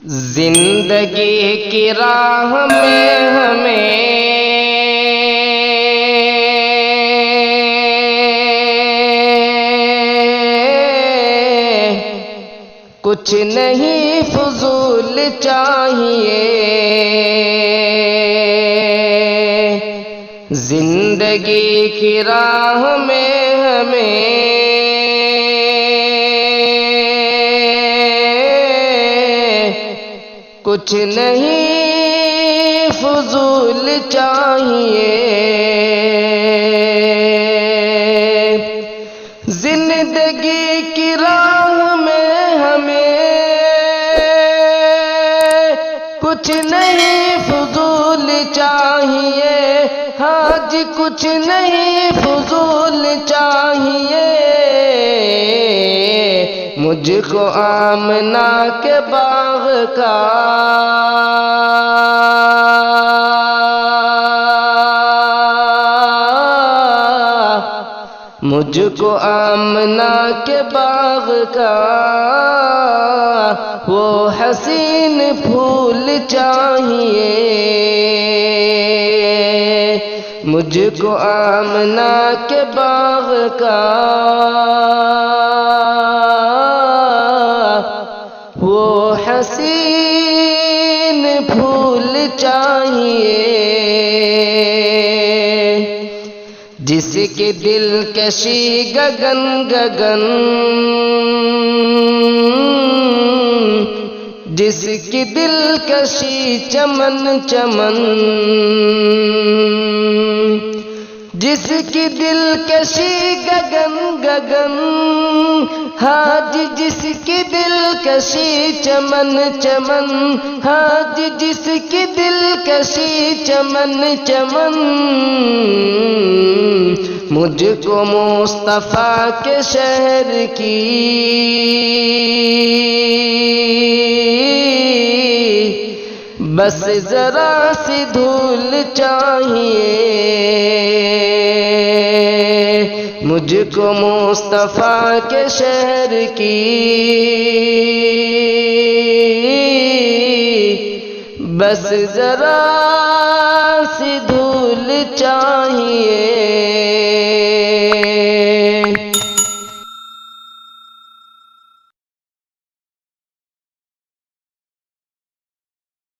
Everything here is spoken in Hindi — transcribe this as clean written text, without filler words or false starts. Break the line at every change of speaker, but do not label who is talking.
जिंदगी की राह में हमें कुछ नहीं फजूल चाहिए। जिंदगी की राह में हमें कुछ नहीं फजूल चाहिए। जिंदगी की राह में हमें कुछ नहीं फजूल चाहिए। हाँ जी, कुछ नहीं फजूल चाहिए। मुझको आमना के बाग का मुझको आमना के बाग का वो हसीन फूल चाहिए। मुझको आमना के बाग का वो हसीन फूल चाहिए। जिसकी दिलकशी गगन गगन, जिसकी दिलकशी चमन चमन, जिसकी दिलकशी गगन गगन। हाँ जी, जिसकी दिलकशी चमन चमन। हाँ जी, जिसकी दिलकशी चमन चमन। मुझको मुस्तफा के शहर की बस जरा सी धूल चाहिए। मुझको मुस्तफा के शहर की बस जरा सी धूल चाहिए।